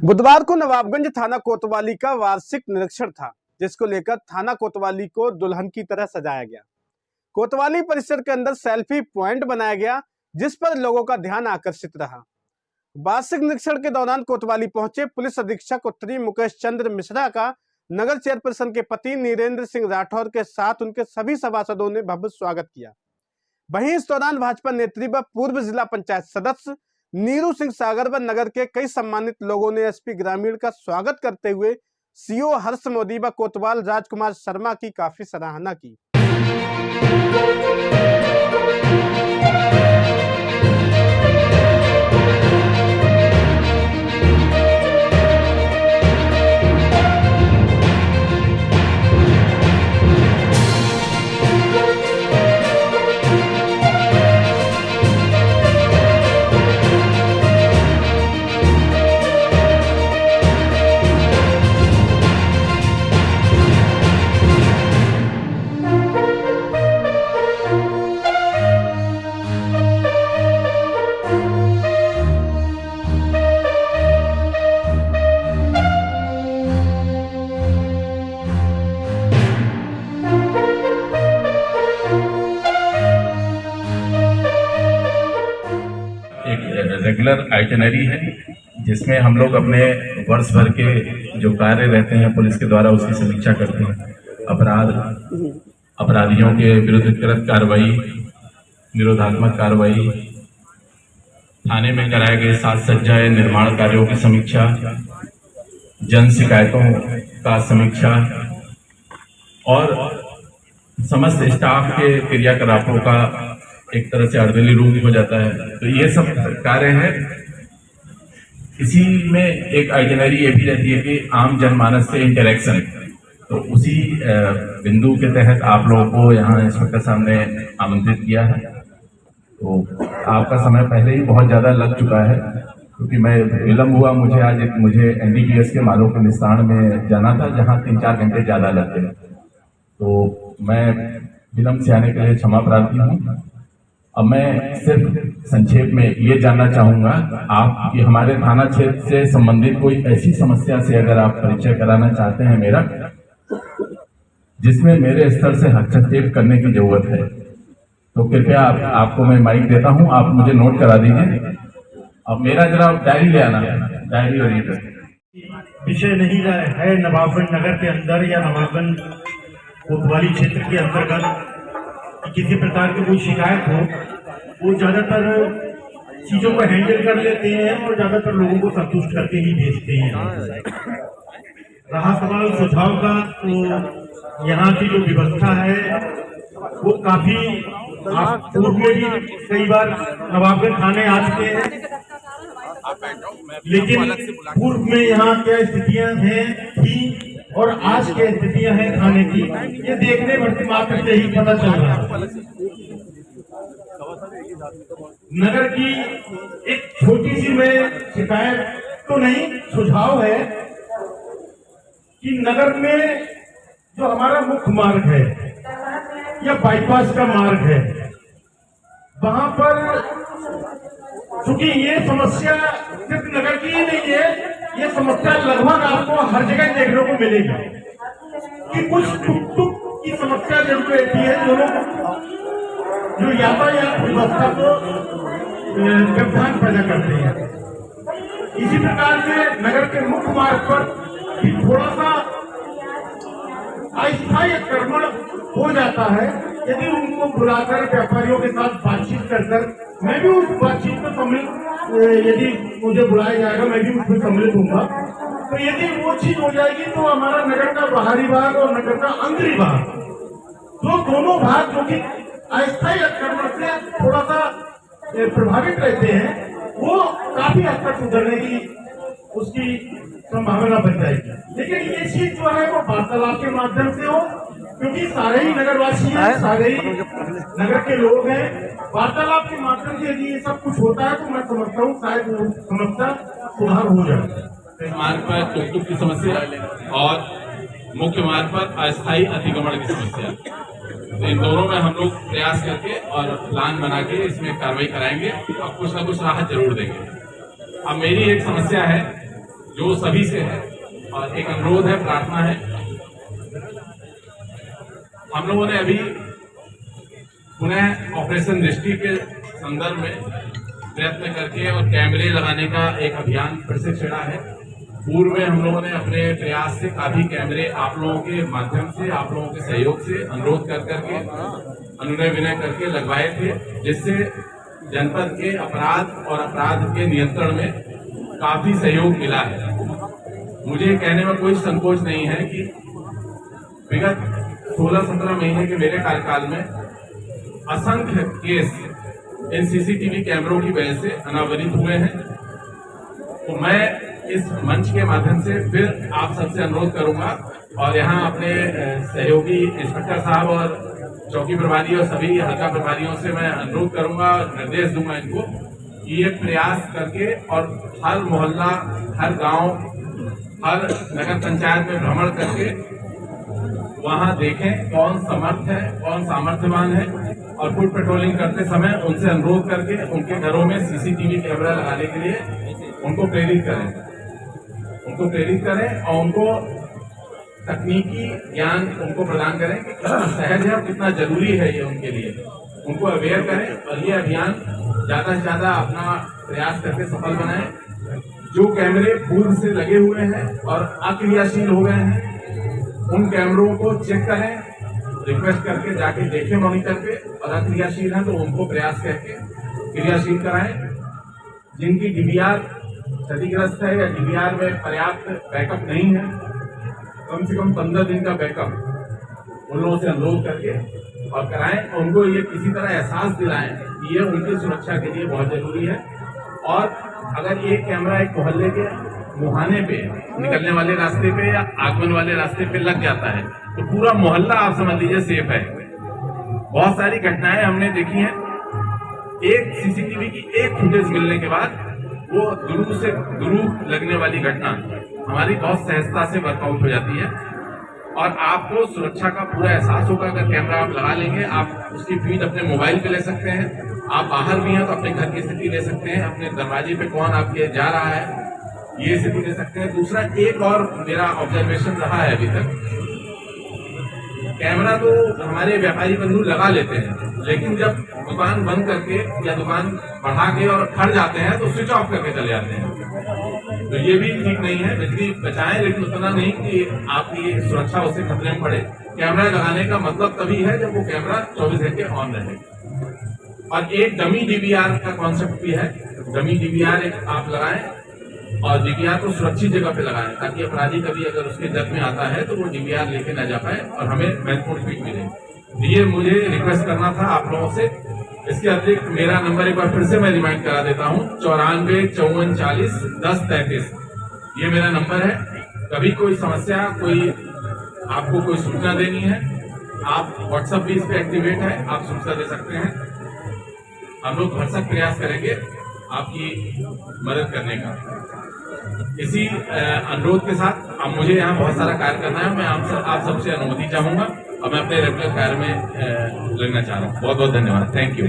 बुधवार को नवाबगंज थाना कोतवाली का वार्षिक निरीक्षण था, जिसको लेकर थाना कोतवाली को दुल्हन की तरह सजाया गया। कोतवाली परिसर के अंदर सेल्फी पॉइंट बनाया गया, जिस पर लोगों का ध्यान आकर्षित रहा। वार्षिक निरीक्षण के दौरान कोतवाली पहुंचे पुलिस अधीक्षक उत्तरी मुकेश चंद्र मिश्रा का नगर चेयरपर्सन के पति नीरेंद्र सिंह राठौर के साथ उनके सभी सभासदों ने भव्य स्वागत किया। वहीं इस दौरान भाजपा नेत्री व पूर्व जिला पंचायत सदस्य नीरू सिंह सागर व नगर के कई सम्मानित लोगों ने एसपी ग्रामीण का स्वागत करते हुए सीओ हर्ष मोदी व कोतवाल राजकुमार शर्मा की काफी सराहना की। रेगुलर आइटनरी है जिसमें हम लोग अपने वर्ष भर के जो कार्य रहते हैं पुलिस के द्वारा उसकी समीक्षा करते हैं। अपराधियों के विरुद्ध त्वरित कार्रवाई, निरोधात्मक कार्रवाई, थाने में कराए गए साज सज्जा निर्माण कार्यों की समीक्षा, जन शिकायतों का समीक्षा और समस्त स्टाफ के क्रियाकलापों का एक तरह से अर्दली रूप हो जाता है। तो ये सब कार्य है। इसी में एक आइटनरी ये भी रहती है कि आम जनमानस से इंटरेक्शन, तो उसी बिंदु के तहत आप लोगों को यहाँ इंस्पेक्टर साहब ने आमंत्रित किया है। तो आपका समय पहले ही बहुत ज़्यादा लग चुका है, क्योंकि मैं विलम्ब हुआ। मुझे एनडीपीएस के मालों के निस्तारण में जाना था, जहाँ 3-4 घंटे ज़्यादा लगते हैं। तो मैं विलम्ब से आने के लिए क्षमा प्रार्थी हूँ। अब मैं सिर्फ संक्षेप में ये जानना चाहूँगा आप कि हमारे थाना क्षेत्र से संबंधित कोई ऐसी समस्या से अगर आप परिचय कराना चाहते हैं मेरा, जिसमें मेरे स्तर से हस्तक्षेप करने की जरूरत है, तो कृपया आपको मैं माइक देता हूँ, आप मुझे नोट करा दीजिए। अब मेरा जरा डायरी ले आना, डायरी और ये विषय नहीं है नवाबगंज नगर के अंदर या नवाबगंज कोतवाली क्षेत्र के अंतर्गत किसी प्रकार की कोई शिकायत हो, वो ज्यादातर चीजों को हैंडल कर लेते हैं और ज्यादातर लोगों को संतुष्ट करके ही भेजते हैं। रहा सवाल सुझाव का, तो यहाँ की जो व्यवस्था है वो काफी, आप पूर्व में भी कई बार नवाबगंज थाने आ चुके हैं, लेकिन पूर्व में यहाँ क्या स्थितियां हैं थी और आज क्या स्थितियां हैं थाने की, ये देखने भर्ती मात्र से ही पता चल रहा है। नगर की एक छोटी सी में शिकायत तो नहीं, सुझाव है कि नगर में जो हमारा मुख्य मार्ग है या बाईपास का मार्ग है, वहां पर चूंकि ये समस्या सिर्फ नगर की ही नहीं है, ये समस्या लगभग आपको हर जगह देखने को मिलेगी कि कुछ टुक की समस्या जरूर रहती है, जो यातायात व्यवस्था को व्यवधान पैदा करते हैं। इसी प्रकार से नगर के मुख्य मार्ग पर भी थोड़ा सा अस्थायी अतिक्रमण हो जाता है। यदि उनको बुलाकर व्यापारियों के साथ बातचीत कर मैं भी उस बातचीत में सम्मिलित, यदि मुझे बुलाया जाएगा मैं भी उसमें सम्मिलित होऊंगा, तो यदि वो चीज हो जाएगी तो हमारा नगर का बाहरी भाग और नगर का अंदरी भाग, तो दोनों भाग जो कि अस्थायी अतिक्रमण से थोड़ा सा प्रभावित रहते हैं, वो काफी हद तक सुधरने की उसकी संभावना बन जाएगी। लेकिन ये चीज जो है वो वार्तालाप के माध्यम से हो, क्योंकि सारे ही नगरवासी हैं, सारे ही नगर के लोग हैं। वार्तालाप के माध्यम से यदि ये सब कुछ होता है तो मैं समझता हूँ शायद समस्या सुधार हो जाए। मार्ग पर टुक की समस्या और मुख्य मार्ग पर अस्थायी अतिक्रमण की समस्या, तो इन दोनों में हम लोग प्रयास करके और प्लान बना के इसमें कार्रवाई कराएंगे और कुछ ना कुछ राहत जरूर देंगे। अब मेरी एक समस्या है जो सभी से है और एक अनुरोध है, प्रार्थना है। हम लोगों ने अभी पुनः ऑपरेशन दृष्टि के संदर्भ में प्रयत्न करके और कैमरे लगाने का एक अभियान फिर से छेड़ा है। पूर्व में हम लोगों ने अपने प्रयास से काफी कैमरे आप लोगों के माध्यम से, आप लोगों के सहयोग से अनुरोध कर करके, अनुनय विनय करके लगवाए थे, जिससे जनपद के अपराध और अपराध के नियंत्रण में काफी सहयोग मिला है। मुझे कहने में कोई संकोच नहीं है कि विगत 16-17 महीने के मेरे कार्यकाल में असंख्य केस इन सीसीटीवी कैमरों की वजह से अनावरित हुए हैं। तो मैं इस मंच के माध्यम से फिर आप सबसे अनुरोध करूंगा और यहाँ अपने सहयोगी इंस्पेक्टर साहब और चौकी प्रभारी और सभी हल्का प्रभारियों से मैं अनुरोध करूंगा, निर्देश दूंगा इनको कि ये प्रयास करके और हर मोहल्ला, हर गांव, हर नगर पंचायत में भ्रमण करके वहां देखें कौन समर्थ है, कौन सामर्थ्यवान है, और फुट पेट्रोलिंग करते समय उनसे अनुरोध करके उनके घरों में सीसीटीवी कैमरा लगाने के लिए उनको प्रेरित करें और उनको तकनीकी ज्ञान उनको प्रदान करें कि कितना सहज है और कितना जरूरी है ये उनके लिए, उनको अवेयर करें और ये अभियान ज्यादा से ज्यादा अपना प्रयास करके सफल बनाएं। जो कैमरे पूर्व से लगे हुए हैं और अक्रियाशील हो गए हैं, उन कैमरों को चेक करें, रिक्वेस्ट करके जाके देखें मॉनिटर पे, और अक्रियाशील है तो उनको प्रयास करके क्रियाशील कराएं। जिनकी डीवीआर क्षतिग्रस्त है या डीवीआर में पर्याप्त बैकअप नहीं है, कम से कम 15 दिन का बैकअप उन लोगों से अनुरोध करके और कराएं, और उनको ये किसी तरह एहसास दिलाएं कि ये उनकी सुरक्षा के लिए बहुत जरूरी है। और अगर एक कैमरा एक मोहल्ले के मुहाने पे, निकलने वाले रास्ते पे या आगमन वाले रास्ते पे लग जाता है तो पूरा मोहल्ला आप समझ लीजिए सेफ है। बहुत सारी घटनाएं हमने देखी हैं, एक सीसीटीवी की एक फुटेज मिलने के बाद वो दुरूह लगने वाली घटना हमारी बहुत सहजता से वर्कआउट हो जाती है। और आपको सुरक्षा का पूरा एहसास होगा अगर कैमरा आप लगा लेंगे। आप उसकी फीड अपने मोबाइल पे ले सकते हैं, आप बाहर भी हैं तो अपने घर की स्थिति ले सकते हैं, अपने दरवाजे पे कौन आपके जा रहा है ये स्थिति ले सकते हैं। दूसरा, एक और मेरा ऑब्जर्वेशन रहा है अभी तक, कैमरा तो हमारे व्यापारी बंधु लगा लेते हैं, लेकिन जब दुकान बंद करके या दुकान बढ़ा के और खड़ जाते हैं तो स्विच ऑफ करके चले जाते हैं। तो ये भी ठीक नहीं है। बिजली बचाएं, लेकिन उतना नहीं कि आपकी सुरक्षा उससे खतरे में पड़े। कैमरा लगाने का मतलब तभी है जब वो कैमरा 24 घंटे ऑन रहे। और एक डमी डीवीआर का कॉन्सेप्ट भी है। डमी डीवीआर एक आप लगाएं और डीवीआर को सुरक्षित जगह पे लगाएं, ताकि अपराधी कभी अगर उसके जद में आता है तो वो डीवीआर लेके ना जा पाए और हमें महत्वपूर्ण फीड मिले। ये मुझे रिक्वेस्ट करना था आप लोगों से। इसके अतिरिक्त मेरा नंबर एक बार फिर से मैं रिमाइंड करा देता हूँ, 94 54 40 10 33। ये मेरा नंबर है। कभी कोई समस्या, कोई आपको कोई सूचना देनी है, आप व्हाट्सएप भी इस पे एक्टिवेट है, आप सूचना दे सकते हैं। हम लोग भरसक प्रयास करेंगे आपकी मदद करने का। इसी अनुरोध के साथ अब मुझे यहाँ बहुत सारा कार्य करना है। मैं आप सबसे अनुमति चाहूंगा और मैं अपने रेगुलर कार्य में लगना चाह रहा हूँ। बहुत बहुत धन्यवाद। Thank you.